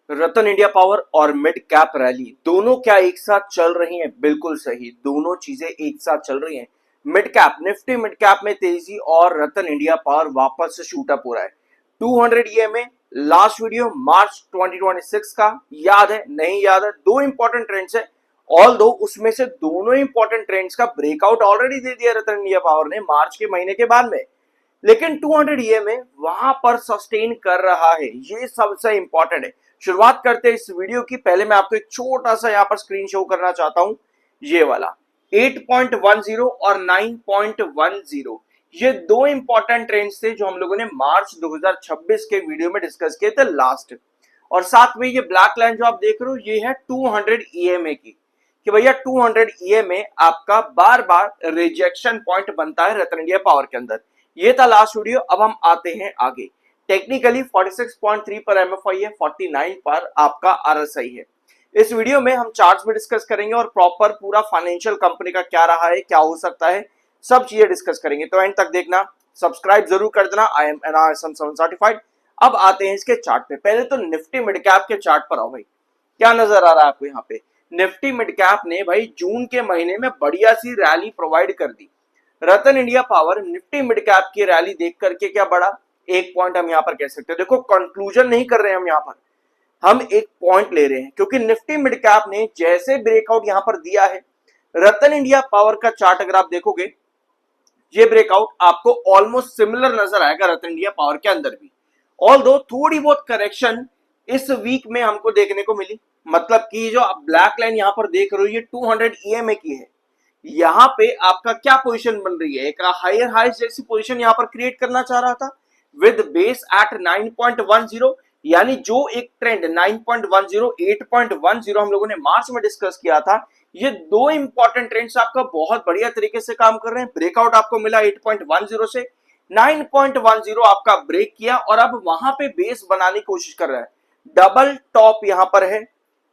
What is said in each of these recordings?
रतन India power और mid cap rally दोनों क्या एक साथ चल रही हैं? बिल्कुल सही, दोनों चीजें एक साथ चल रही हैं। Mid cap Nifty mid cap में तेजी और रतन इंडिया पावर वापस से शूट अप हो रहा है। 200 ईएमए लास्ट वीडियो मार्च 2026 का याद है? नहीं याद है? दो इंपॉर्टेंट ट्रेंड्स है। ऑल दो उसमें से दोनों इंपॉर्टेंट ट्रेंड्स का ब्रेकआउट ऑलरेडी दे दिया रतन इंडिया पावर ने मार्च के महीने के बाद में, लेकिन 200 ईएमए वहां पर सस्टेन कर रहा है, ये सबसे इंपॉर्टेंट है। शुरुआत करते हैं इस वीडियो की। पहले मैं आपको एक छोटा सा यहां पर स्क्रीन शो करना चाहता हूं, ये वाला 8.10 और 9.10, ये दो इंपॉर्टेंट ट्रेंड्स थे जो हम लोगों ने मार्च 2026 के वीडियो में डिस्कस किए थे लास्ट। और साथ में ये ब्लैक लाइन जो आप देख रहे हो ये है 200 ईएमए की, कि भैया 200 ईएमए आपका बार बार रिजेक्शन पॉइंट बनता है रतन इंडिया पावर के अंदर। ये था लास्ट वीडियो। अब हम आते हैं आगे। टेक्निकली 46.3 पर एमएफआई है, 49 पर आपका आरएसआई है। इस वीडियो में हम चार्ट्स भी डिस्कस करेंगे और प्रॉपर पूरा फाइनेंशियल कंपनी का क्या रहा है, क्या हो सकता है, सब चीजें डिस्कस करेंगे। तो एंड तक देखना, सब्सक्राइब जरूर कर देना। I am NRSM 7 certified. अब आते हैं इसके चार्ट पे। पहले तो निफ्टी मिड कैप के चार्ट पर आओ भाई, क्या नजर आ रहा है आपको यहाँ पे? निफ्टी मिड कैप ने भाई जून के महीने में बढ़िया सी रैली प्रोवाइड कर दी। Ratan India power Nifty midcap की रैली देख करके क्या बढ़ा? एक पॉइंट हम यहां पर कह सकते हैं। देखो, कंक्लूजन नहीं कर रहे हैं हम यहां पर, हम एक पॉइंट ले रहे हैं, क्योंकि निफ्टी मिड कैप ने जैसे ब्रेकआउट यहां पर दिया है, रतन इंडिया पावर का चार्ट अगर आप देखोगे, ये ब्रेकआउट आपको ऑलमोस्ट सिमिलर नजर आएगा रतन इंडिया पावर के अंदर भी। ऑल दो थोड़ी बहुत करेक्शन इस वीक में हमको देखने को मिली। मतलब कि जो आप ब्लैक लाइन यहां पर देख रहे हो, ये 200 ईएमए की है। यहां पे आपका क्या पोजीशन बन रही है? एक हायर हाई जैसी पोजीशन यहां पर क्रिएट करना चाह रहा था विद बेस एट 9.10, यानी जो एक ट्रेंड 9.10 8.10 हम लोगों ने मार्च में डिस्कस किया था, ये दो इंपॉर्टेंट ट्रेंड्स आपका बहुत बढ़िया तरीके से काम कर रहे हैं। ब्रेकआउट आपको मिला 8.10 से, 9.10 आपका ब्रेक किया और अब वहां पे बेस बनाने की कोशिश कर रहा है। डबल टॉप यहां पर है,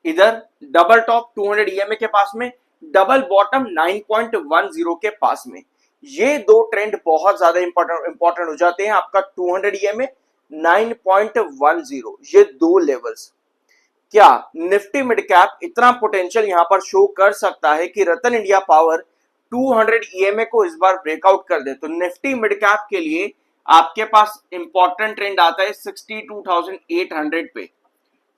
इधर डबल टॉप 200 ईएमए के पास में, डबल बॉटम 9.10 के पास में। ये दो ट्रेंड बहुत ज्यादा इंपॉर्टेंट हो जाते हैं। आपका 200 ईएमए 9.10, ये दो लेवल्स। क्या निफ्टी मिड कैप इतना पोटेंशियल यहां पर शो कर सकता है कि रतन इंडिया पावर 200 ईएमए को इस बार ब्रेकआउट कर दे? तो निफ्टी मिड कैप के लिए आपके पास इंपॉर्टेंट ट्रेंड आता है 62,800 पे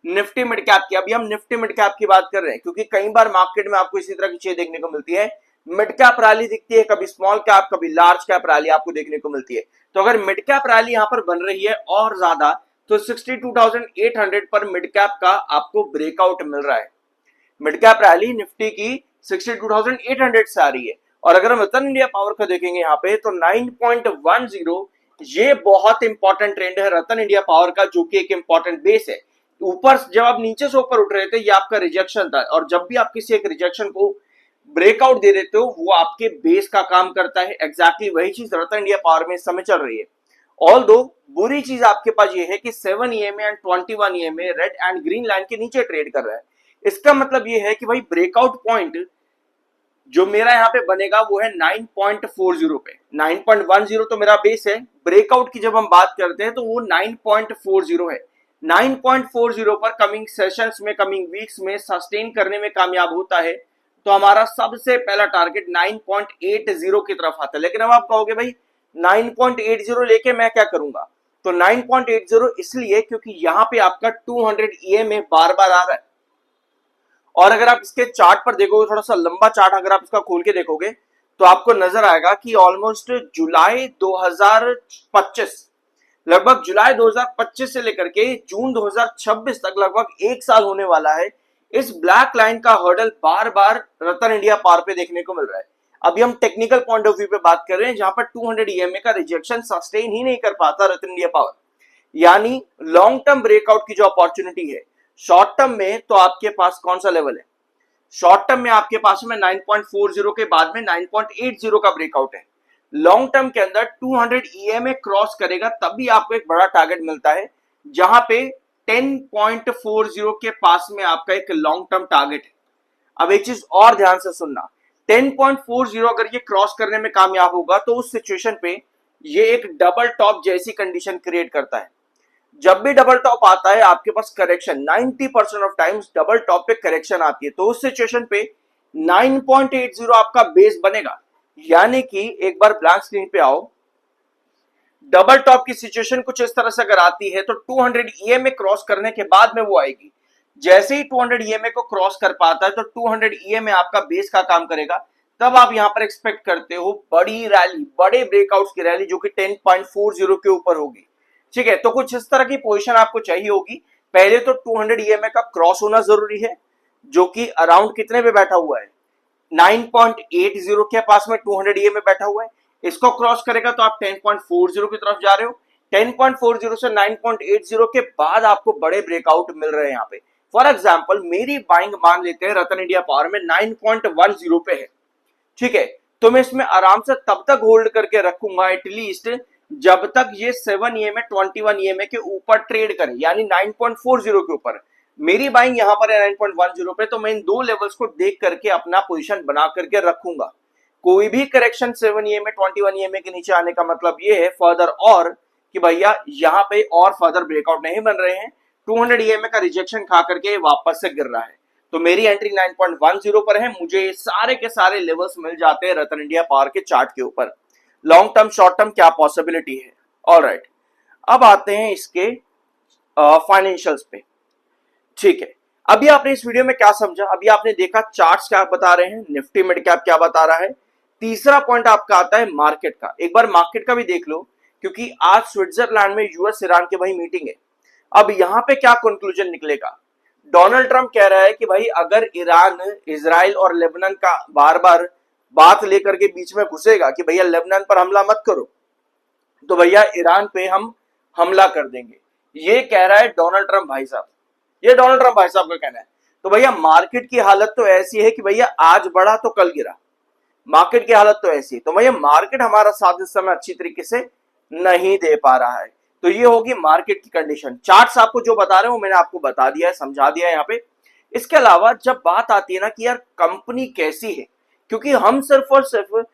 निफ्टी मिड कैप की। अभी हम निफ्टी मिड कैप की बात कर रहे हैं, क्योंकि कई बार मार्केट में आपको इसी तरह की चीजें देखने को मिलती है। मिड कैप रैली दिखती है, कभी स्मॉल कैप, कभी लार्ज कैप रैली आपको देखने को मिलती है। तो अगर मिड कैप रैली यहां पर बन रही है और ज्यादा, तो 62,800 पर मिड कैप का आपको ब्रेकआउट मिल रहा है। मिड कैप रैली निफ्टी की 62,800 से आ रही है। और अगर हम रतन इंडिया पावर का देखेंगे यहाँ पे, तो 9.10 ये बहुत इंपॉर्टेंट ट्रेंड है रतन इंडिया पावर का, जो कि एक इंपॉर्टेंट बेस है। ऊपर जब आप नीचे से ऊपर उठ रहे थे, ये आपका रिजेक्शन था, और जब भी आप किसी एक रिजेक्शन को ब्रेकआउट दे देते हो, वो आपके बेस का काम करता है। एग्जैक्टली वही चीज रतन इंडिया पावर में इस समय चल रही है। ऑल दो बुरी चीज आपके पास ये है कि 7 EMA and 21 EMA red and green line के नीचे ट्रेड कर रहा है। इसका मतलब ये है कि भाई ब्रेकआउट पॉइंट जो मेरा यहाँ पे बनेगा वो है 9.40 पे। 9.10 तो मेरा बेस है, ब्रेकआउट की जब हम बात करते हैं तो वो 9.40 है। 9.40 पर कमिंग सेशंस में, कमिंग वीक्स में सस्टेन करने में कामयाब होता है, तो हमारा सबसे पहला टारगेट 9.80 की तरफ आता है। लेकिन अब आप कहोगे भाई 9.80 लेके मैं क्या करूंगा? तो 9.80 इसलिए क्योंकि यहां पे आपका 200 ईएमए बार बार आ रहा है। और अगर आप इसके चार्ट पर देखोगे, थोड़ा सा लंबा चार्ट अगर आप इसका खोल के देखोगे, तो आपको नजर आएगा कि ऑलमोस्ट जुलाई 2025, लगभग जुलाई 2025 से लेकर के जून 2026 तक लगभग एक साल होने वाला है। इस ब्लैक लाइन का हर्डल बार बार रतन इंडिया पावर पे देखने को मिल रहा है। अभी हम टेक्निकल पॉइंट ऑफ व्यू पे बात कर रहे हैं, जहां पर 200 ईएमए का रिजेक्शन सस्टेन ही नहीं कर पाता रतन इंडिया पावर, यानी लॉन्ग टर्म ब्रेकआउट की जो अपॉर्चुनिटी है। शॉर्ट टर्म में तो आपके पास कौन सा लेवल है? शॉर्ट टर्म में आपके पास में 9.40 के बाद में 9.80 का ब्रेकआउट है। लॉन्ग टर्म के अंदर 200 ईएमए क्रॉस करेगा तब भी आपको एक बड़ा टारगेट मिलता है, जहां पे 10.40 के पास में आपका एक लॉन्ग टर्म टारगेट है। अब एक चीज और ध्यान से सुनना, 10.40 अगर ये क्रॉस करने में कामयाब होगा, तो उस सिचुएशन पे ये एक डबल टॉप जैसी कंडीशन क्रिएट करता है। जब भी डबल टॉप आता है आपके पास correction 90% of times double top पे करेक्शन आती है, तो उस सिचुएशन पे 9.80 आपका बेस बनेगा। यानी कि एक बार ब्लैंक स्क्रीन पे आओ, डबल टॉप की सिचुएशन कुछ इस तरह से अगर आती है तो 200 ईएमए क्रॉस करने के बाद में वो आएगी। जैसे ही 200 ईएमए को क्रॉस कर पाता है तो 200 ईएमए आपका बेस का काम करेगा। तब आप यहां पर एक्सपेक्ट करते हो बड़ी रैली, बड़े ब्रेकआउट्स की रैली जो कि 10.40 के ऊपर होगी। ठीक है, तो कुछ इस तरह की पोजीशन आपको चाहिए होगी। पहले तो 200 ईएमए का क्रॉस होना जरूरी है, जो कि अराउंड कितने पे बैठा हुआ है, 9.80 के पास में 200 ईएमए बैठा हुआ है। इसको क्रॉस करेगा तो आप 10.40 की तरफ जा रहे हो। 10.40 से 9.80 के बाद आपको बड़े ब्रेकआउट मिल रहे हैं यहाँ पे। फॉर एग्जाम्पल मेरी बाइंग मान लेते हैं रतन इंडिया पावर में 9.10 पे है। ठीक है, तो मैं इसमें आराम से तब तक होल्ड करके रखूंगा एटलीस्ट जब तक ये 7 ईएमए 21 ईएमए के ऊपर ट्रेड करे, यानी 9.40 के ऊपर। मेरी बाइंग यहां पर है 9.10 पे, तो मैं इन दो लेवल्स को देख करके अपना पोजीशन बना करके रखूंगा। कोई भी करेक्शन 7 ईएमए 21 ईएमए के नीचे आने का मतलब ये है फर्दर और कि भैया यहाँ पे और फर्दर ब्रेकआउट नहीं बन रहे हैं, 200 ईएमए का रिजेक्शन खा करके वापस से गिर रहा है। तो मेरी एंट्री 9.10 पर है। मुझे सारे के सारे लेवल्स मिल जाते हैं रतन इंडिया पावर के चार्ट के ऊपर। लॉन्ग टर्म शॉर्ट टर्म क्या पॉसिबिलिटी है। ऑलराइट, अब आते हैं इसके फाइनेंशियल्स पे। ठीक है, अभी आपने इस वीडियो में क्या समझा, अभी आपने देखा चार्ट्स क्या बता रहे हैं, निफ्टी मिड कैप क्या बता रहा है। तीसरा पॉइंट आपका आता है मार्केट का। एक बार मार्केट का भी देख लो, क्योंकि आज स्विट्जरलैंड में यूएस ईरान की भाई मीटिंग है। अब यहां पे क्या कंक्लूजन निकलेगा। डोनाल्ड ट्रंप कह रहा है कि भाई अगर ईरान, इजराइल और लेबनान का बार बार बात लेकर के बीच में घुसेगा कि भैया लेबनान पर हमला मत करो, तो भैया ईरान पे हम हमला कर देंगे। ये कह रहा है डोनाल्ड ट्रंप भाई साहब, ये डोनाल्ड ट्रंप भाई साहब का कहना है। तो भैया मार्केट की हालत तो ऐसी है कि भैया आज बढ़ा तो कल गिरा। मार्केट की हालत तो ऐसी है, तो भैया मार्केट हमारा साथ इस समय अच्छी तरीके से नहीं दे पा रहा है। तो ये होगी मार्केट की कंडीशन। चार्ट्स आपको जो बता रहे हो मैंने आपको बता दिया है, समझा दिया है यहाँ पे। इसके अलावा जब बात आती है ना कि यार कंपनी कैसी है, क्योंकि हम सिर्फ और सिर्फ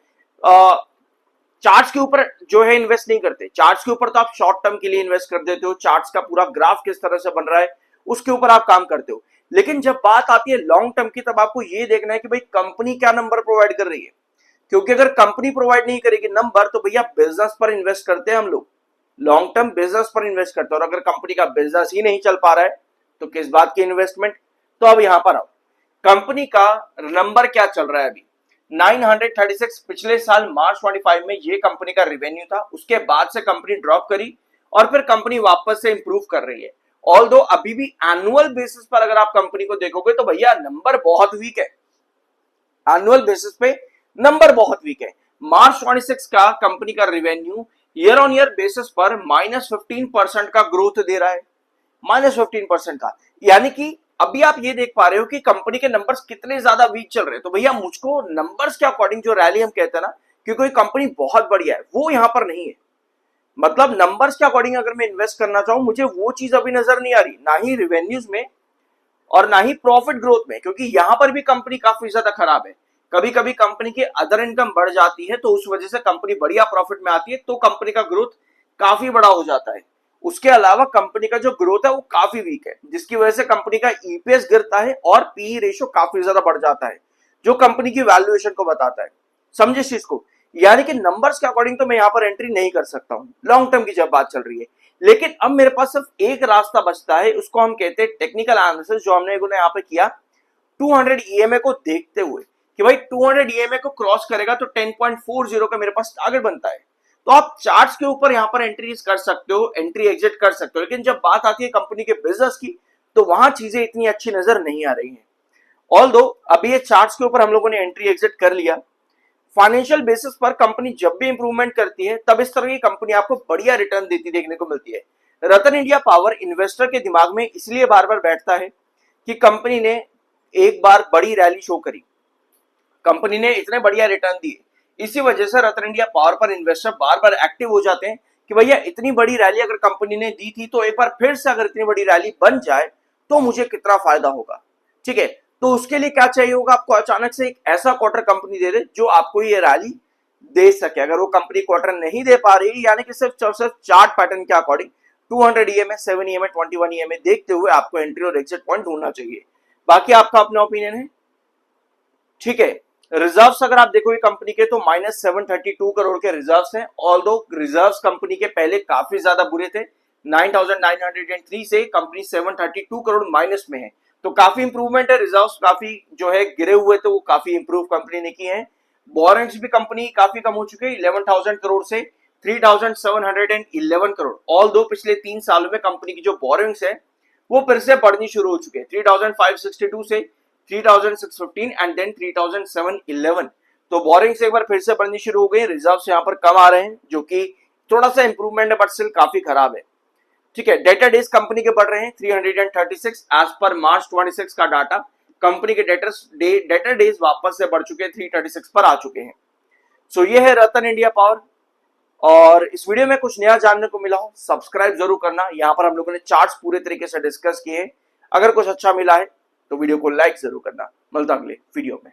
चार्ट्स के ऊपर जो है इन्वेस्ट नहीं करते। चार्ट्स के ऊपर तो आप शॉर्ट टर्म के लिए इन्वेस्ट कर देते हो, चार्ट्स का पूरा ग्राफ किस तरह से बन रहा है उसके ऊपर आप काम करते हो। लेकिन जब बात आती है लॉन्ग टर्म की, तब आपको ये देखना है कि भाई कंपनी क्या नंबर प्रोवाइड कर रही है। क्योंकि अगर कंपनी प्रोवाइड नहीं करेगी नंबर, तो भैया बिजनेस पर इन्वेस्ट करते हैं हम लोग, लॉन्ग टर्म बिजनेस पर इन्वेस्ट करते हैं। और अगर कंपनी का बिजनेस ही नहीं चल पा रहा है तो किस बात की इन्वेस्टमेंट। तो अब यहां पर आओ, कंपनी का नंबर क्या चल रहा है अभी 936। पिछले साल मार्च 25 में ये कंपनी का रेवेन्यू था। उसके बाद से कंपनी ड्रॉप करी और फिर कंपनी वापस से इंप्रूव कर रही है। ऑल्दो अभी भी एनुअल बेसिस पर अगर आप कंपनी को देखोगे तो भैया नंबर बहुत वीक है। एनुअल बेसिस पे नंबर बहुत वीक है। मार्च 26 का कंपनी का revenue year on year basis पर -15% का ग्रोथ दे रहा है, -15% का। यानी कि अभी आप ये देख पा रहे हो कि कंपनी के नंबर्स कितने ज्यादा वीक चल रहे हैं। तो भैया मुझको नंबर्स के अकॉर्डिंग जो रैली हम कहते हैं ना कि कोई कंपनी बहुत बढ़िया है, वो यहां पर नहीं है। मतलब नंबर्स के अकॉर्डिंग अगर मैं इन्वेस्ट करना चाहूं, मुझे वो चीज अभी नजर नहीं आ रही, ना ही रेवेन्यूज में और ना ही प्रॉफिट ग्रोथ में, क्योंकि यहां पर भी कंपनी काफी ज्यादा खराब है। कभी कभी कंपनी की अदर इनकम बढ़ जाती है तो उस वजह से कंपनी बढ़िया प्रॉफिट में आती है, तो कंपनी का ग्रोथ काफी बड़ा हो जाता है। उसके अलावा कंपनी का जो ग्रोथ है वो काफी वीक है, जिसकी वजह से कंपनी का ईपीएस गिरता है और पीई रेशियो काफी ज्यादा बढ़ जाता है, जो कंपनी की वैल्यूएशन को बताता है। समझे इस चीज को। यानी कि नंबर्स के अकॉर्डिंग तो मैं यहां पर एंट्री नहीं कर सकता हूं लॉन्ग टर्म की जब बात चल रही है। लेकिन अब मेरे पास सिर्फ एक रास्ता बचता है, उसको हम कहते हैं टेक्निकल एनालिसिस, जो हमने यहाँ पे किया 200 ईएमए को देखते हुए कि भाई 200 ईएमए को क्रॉस करेगा तो 10.40 का मेरे पास टारगेट बनता है। तो आप चार्ट्स के ऊपर यहां पर एंट्रीज कर सकते हो, एंट्री एग्जिट कर सकते हो। लेकिन जब बात आती है कंपनी के बिजनेस की, तो वहां चीजें इतनी अच्छी नजर नहीं आ रही हैं। ऑल्दो अभी ये चार्ट्स के ऊपर हम लोगों ने एंट्री एग्जिट कर लिया। फाइनेंशियल बेसिस पर कंपनी जब भी इंप्रूवमेंट करती है तब इस तरह की कंपनी आपको बढ़िया रिटर्न देती देखने को मिलती है। रतन इंडिया पावर इन्वेस्टर के दिमाग में इसलिए बार बार बैठता है कि कंपनी ने एक बार बड़ी रैली शो करी, कंपनी ने इतने बढ़िया रिटर्न दिए, इसी वजह से रतन इंडिया पावर पर इन्वेस्टर बार बार एक्टिव हो जाते हैं कि भैया इतनी बड़ी रैली अगर कंपनी ने दी थी तो एक बार फिर से अगर इतनी बड़ी रैली बन जाए तो मुझे कितना फायदा होगा। ठीक है, तो उसके लिए क्या चाहिए होगा, आपको अचानक से एक ऐसा क्वार्टर कंपनी दे दे जो आपको ये रैली दे सके। अगर वो कंपनी क्वार्टर नहीं दे पा रही, यानी कि सिर्फ चार्ट पैटर्न के अकॉर्डिंग, 200 EMA, 7 EMA, 21 EMA देखते हुए आपको एंट्री और एग्जिट पॉइंट ढूंढना चाहिए। बाकी आपका अपना ओपिनियन है, ठीक है। रिजर्व्स अगर आप देखोगे कंपनी के तो -732 करोड़ के रिजर्व्स हैं। ऑल्दो रिजर्व्स कंपनी के पहले काफी ज्यादा बुरे थे, 9903 से कंपनी 732 करोड़ माइनस में है, तो काफी इंप्रूवमेंट है। रिजर्व्स काफी जो है गिरे हुए थे वो काफी इंप्रूव कंपनी ने किए हैं। बोरेंट्स भी कंपनी काफी कम हो चुके हैं, 11,000 करोड़ से 3,711 करोड़। ऑल्दो पिछले 3 सालों में कंपनी की जो बोरिंग्स है वो फिर से बढ़नी शुरू हो चुके हैं, 3,562 से 3,615 एंड देन 3,711। तो बोरिंग से एक बार फिर से बढ़नी शुरू हो गई। रिजर्व्स यहाँ पर कम आ रहे हैं जो कि थोड़ा सा इंप्रूवमेंट है बट स्टिल काफी खराब है, ठीक है। डेटर डेज कंपनी के बढ़ रहे हैं 336 एज पर मार्च 26 का डाटा। कंपनी के डेटर डेज वापस से बढ़ चुके हैं, 336 पर आ चुके हैं। सो ये है रतन इंडिया पावर। और इस वीडियो में कुछ नया जानने को मिला हो सब्सक्राइब जरूर करना। यहाँ पर हम लोगों ने चार्ट्स पूरे तरीके से डिस्कस किए। अगर कुछ अच्छा मिला है तो वीडियो को लाइक जरूर करना। मिलता अगले वीडियो में।